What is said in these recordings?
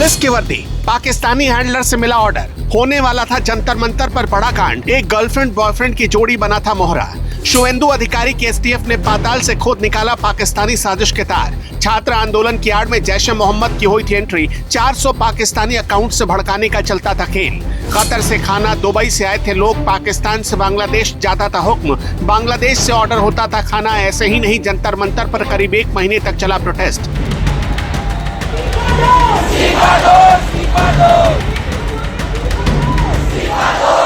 Police की वर्दी, Pakistani handler से मिला ऑर्डर। होने वाला था जंतर मंतर पर बड़ा कांड। एक गर्लफ्रेंड बॉयफ्रेंड की जोड़ी बना था मोहरा। शुवेंदु अधिकारी की एसटीएफ ने पाताल से खोद निकाला पाकिस्तानी साजिश के तार। छात्र आंदोलन की आड़ में जैश ए मोहम्मद की हुई थी एंट्री। 400 पाकिस्तानी अकाउंट से भड़काने का चलता था खेल। कतर से खाना, दुबई से आए थे लोग, पाकिस्तान से बांग्लादेश जाता था हुक्म, बांग्लादेश से ऑर्डर होता था खाना। ऐसे ही नहीं, जंतर मंतर पर करीब 1 महीने तक चला प्रोटेस्ट।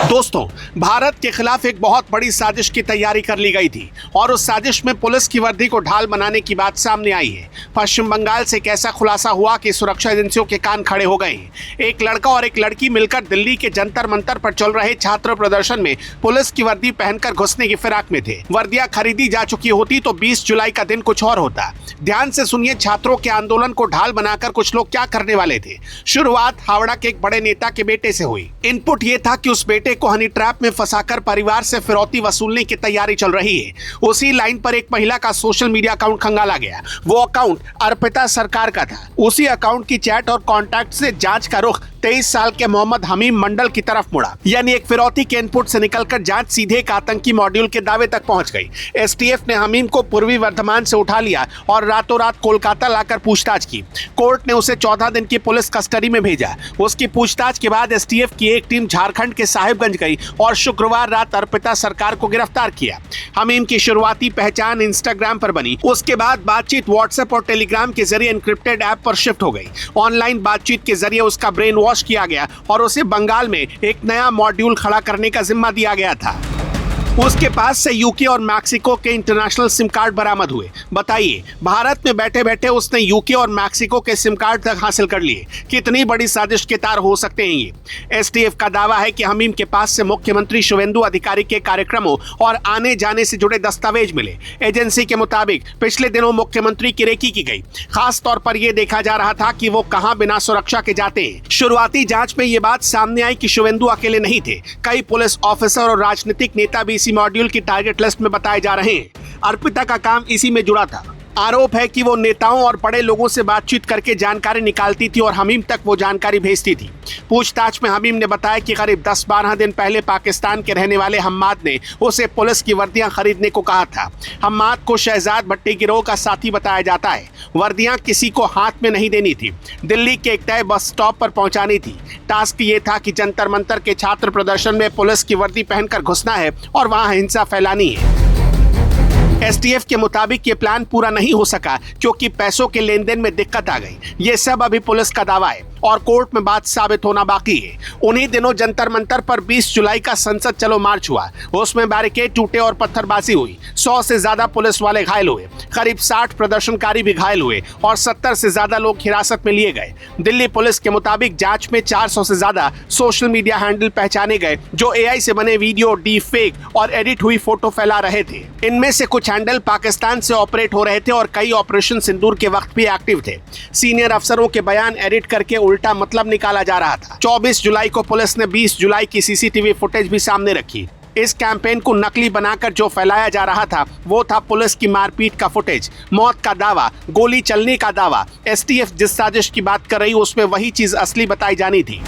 दोस्तों, भारत के खिलाफ एक बहुत बड़ी साजिश की तैयारी कर ली गई थी और उस साजिश में पुलिस की वर्दी को ढाल बनाने की बात सामने आई है। पश्चिम बंगाल से एक ऐसा खुलासा हुआ कि सुरक्षा एजेंसियों के कान खड़े हो गए। एक लड़का और एक लड़की मिलकर दिल्ली के जंतर मंतर पर चल रहे छात्र प्रदर्शन में पुलिस की वर्दी पहनकर घुसने की फिराक में थे। वर्दियां खरीदी जा चुकी होती तो 20 जुलाई का दिन कुछ और होता। ध्यान से सुनिए, छात्रों के आंदोलन को ढाल बनाकर कुछ लोग क्या करने वाले थे। शुरुआत हावड़ा के एक बड़े नेता के बेटे से हुई। इनपुट ये था कि उस बेटे को हनी ट्रैप में फंसाकर परिवार से फिरौती वसूलने की तैयारी चल रही है। उसी लाइन पर एक महिला का सोशल मीडिया अकाउंट खंगाला गया। वो अकाउंट अर्पिता सरकार का था। उसी अकाउंट की चैट और कॉन्टैक्ट से जांच का रुख 23 साल के मोहम्मद हमीम मंडल की तरफ मुड़ा। यानी एक फिरौती के इनपुट से निकलकर जांच सीधे एक आतंकी मॉड्यूल के दावे तक पहुंच गई। एसटीएफ ने हमीम को पूर्वी वर्धमान से उठा लिया और रातों रात कोलकाता लाकर पूछताछ की। कोर्ट ने उसे 14 दिन की पुलिस कस्टडी में भेजा। उसकी पूछताछ के बाद एसटीएफ की एक टीम झारखंड के साहिबगंज गई और शुक्रवार रात अर्पिता सरकार को गिरफ्तार किया। हमीम की शुरुआती पहचान इंस्टाग्राम पर बनी। उसके बाद बातचीत व्हाट्सएप और टेलीग्राम के जरिए एन्क्रिप्टेड ऐप पर शिफ्ट हो गई। ऑनलाइन बातचीत के जरिए उसका ब्रेन वॉश किया गया और उसे बंगाल में एक नया मॉड्यूल खड़ा करने का जिम्मा दिया गया था। उसके पास से यूके और मैक्सिको के इंटरनेशनल सिम कार्ड बरामद हुए। बताइए, भारत में बैठे बैठे उसने यूके और मैक्सिको के सिम कार्ड तक हासिल कर लिए। कितनी बड़ी साजिश के तार हो सकते हैं ये। एसटीएफ का दावा है कि हमीम के पास से मुख्यमंत्री शुवेंदु अधिकारी के कार्यक्रमों और आने जाने से जुड़े दस्तावेज मिले। एजेंसी के मुताबिक पिछले दिनों मुख्यमंत्री की रेकी की गई। खास तौर पर यह देखा जा रहा था कि वो कहां बिना सुरक्षा के जाते हैं। शुरुआती जांच में ये बात सामने आई कि शुवेंदु अकेले नहीं थे। कई पुलिस ऑफिसर और राजनीतिक नेता भी इसी मॉड्यूल की टारगेट लिस्ट में बताए जा रहे हैं। अर्पिता का काम इसी में जुड़ा था। आरोप है कि वो नेताओं और बड़े लोगों से बातचीत करके जानकारी निकालती थी और हमीम तक वो जानकारी भेजती थी। पूछताछ में हमीम ने बताया कि करीब 10-12 दिन पहले पाकिस्तान के रहने वाले हम्माद ने उसे पुलिस की वर्दियां खरीदने को कहा था। हम्माद को शहजाद भट्टी गिरोह का साथी बताया जाता है। वर्दियां किसी को हाथ में नहीं देनी थी, दिल्ली के एक तय बस स्टॉप पर पहुंचानी थी। टास्क ये था कि जंतर मंतर के छात्र प्रदर्शन में पुलिस की वर्दी पहनकर घुसना है और वहां हिंसा फैलानी है। एसटीएफ के मुताबिक ये प्लान पूरा नहीं हो सका क्योंकि पैसों के लेन देन में दिक्कत आ गई। ये सब अभी पुलिस का दावा है और कोर्ट में बात साबित होना बाकी है। उन्हीं दिनों जंतर मंतर पर 20 जुलाई का संसद चलो मार्च हुआ। उसमें बैरिकेड टूटे और पत्थरबाजी हुई। 100 से ज्यादा पुलिस वाले घायल हुए। करीब 60 प्रदर्शनकारी भी घायल हुए और 70 से ज्यादा लोग हिरासत में लिए गए। दिल्ली पुलिस के मुताबिक जांच में 400 से ज्यादा सोशल मीडिया हैंडल पहचाने गए जो एआई से बने वीडियो, डीप फेक और एडिट हुई फोटो फैला रहे थे। इनमें से कुछ हैंडल पाकिस्तान से ऑपरेट हो रहे थे और कई ऑपरेशन सिंदूर के वक्त भी एक्टिव थे। सीनियर अफसरों के बयान एडिट करके उल्टा मतलब निकाला जा रहा था। 24 जुलाई को पुलिस ने 20 जुलाई की सीसीटीवी फुटेज भी सामने रखी। इस कैंपेन को नकली बनाकर जो फैलाया जा रहा था वो था पुलिस की मारपीट का फुटेज, मौत का दावा, गोली चलने का दावा। एसटीएफ जिस साजिश की बात कर रही उसमें वही चीज असली बताई जानी थी।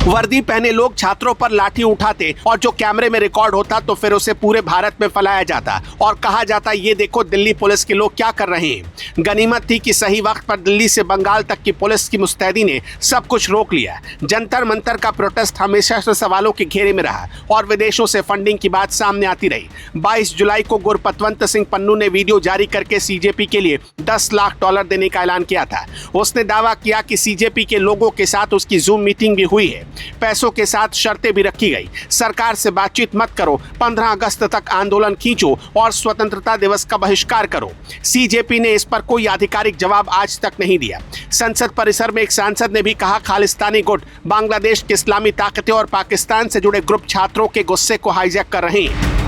वर्दी पहने लोग छात्रों पर लाठी उठाते और जो कैमरे में रिकॉर्ड होता तो फिर उसे पूरे भारत में फैलाया जाता और कहा जाता ये देखो दिल्ली पुलिस के लोग क्या कर रहे हैं। गनीमत थी कि सही वक्त पर दिल्ली से बंगाल तक की पुलिस की मुस्तैदी ने सब कुछ रोक लिया। जंतर मंतर का प्रोटेस्ट हमेशा से सवालों के घेरे में रहा और विदेशों से फंडिंग की बात सामने आती रही। 22 जुलाई को गुरपतवंत सिंह पन्नू ने वीडियो जारी करके सीजेपी के लिए $10 लाख देने का ऐलान किया था। उसने दावा किया कि सीजेपी के लोगों के साथ उसकी जूम मीटिंग भी हुई है। पैसों के साथ शर्तें भी रखी गई। सरकार से बातचीत मत करो, 15 अगस्त तक आंदोलन खींचो और स्वतंत्रता दिवस का बहिष्कार करो। सीजेपी ने इस पर कोई आधिकारिक जवाब आज तक नहीं दिया। संसद परिसर में एक सांसद ने भी कहा खालिस्तानी गुट, बांग्लादेश की इस्लामी ताकतें और पाकिस्तान से जुड़े ग्रुप छात्रों के गुस्से को हाईजैक कर रहे हैं।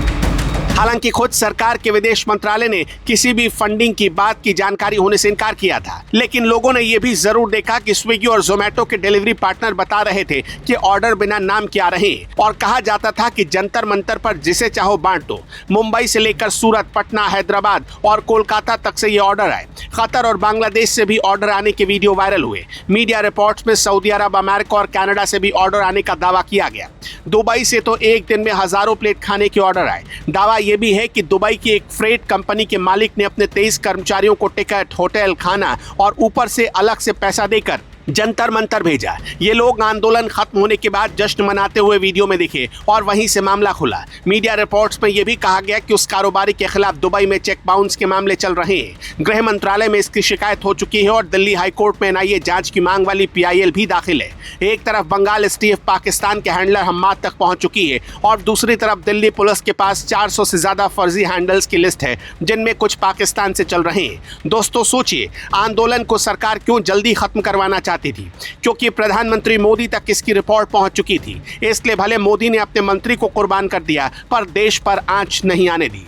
हालांकि खुद सरकार के विदेश मंत्रालय ने किसी भी फंडिंग की बात की जानकारी होने से इनकार किया था, लेकिन लोगों ने यह भी जरूर देखा कि स्विगी और जोमेटो के डिलीवरी पार्टनर बता रहे थे कि ऑर्डर बिना नाम के आ रहे हैं और कहा जाता था कि जंतर मंतर पर जिसे चाहो बांट दो। मुंबई से लेकर सूरत, पटना, हैदराबाद और कोलकाता तक से ये ऑर्डर आए। कतर और बांग्लादेश से भी ऑर्डर आने के वीडियो वायरल हुए। मीडिया रिपोर्ट्स में सऊदी अरब, अमेरिका और कनाडा से भी ऑर्डर आने का दावा किया गया। दुबई से तो एक दिन में हजारों प्लेट खाने के ऑर्डर आए। दावा यह भी है कि दुबई की एक फ्रेट कंपनी के मालिक ने अपने 23 कर्मचारियों को टिकट, होटल, खाना और ऊपर से अलग से पैसा देकर जंतर मंतर भेजा। ये लोग आंदोलन खत्म होने के बाद जश्न मनाते हुए वीडियो में दिखे और वहीं से मामला खुला। मीडिया रिपोर्ट्स में यह भी कहा गया कि उस कारोबारी के खिलाफ दुबई में चेक बाउंस के मामले चल रहे हैं। गृह मंत्रालय में इसकी शिकायत हो चुकी है और दिल्ली हाईकोर्ट में एनआईए जांच की मांग वाली PIL भी दाखिल है। एक तरफ बंगाल STF पाकिस्तान के हैंडलर हम्माद तक पहुंच चुकी है और दूसरी तरफ दिल्ली पुलिस के पास 400 से ज्यादा फर्जी हैंडल्स की लिस्ट है, जिनमें कुछ पाकिस्तान से चल रहे हैं। दोस्तों सोचिए, आंदोलन को सरकार क्यों जल्दी खत्म करवाना चाहती थी? क्योंकि प्रधानमंत्री मोदी तक इसकी रिपोर्ट पहुंच चुकी थी। इसलिए भले मोदी ने अपने मंत्री को कुर्बान कर दिया, पर देश पर आंच नहीं आने दी।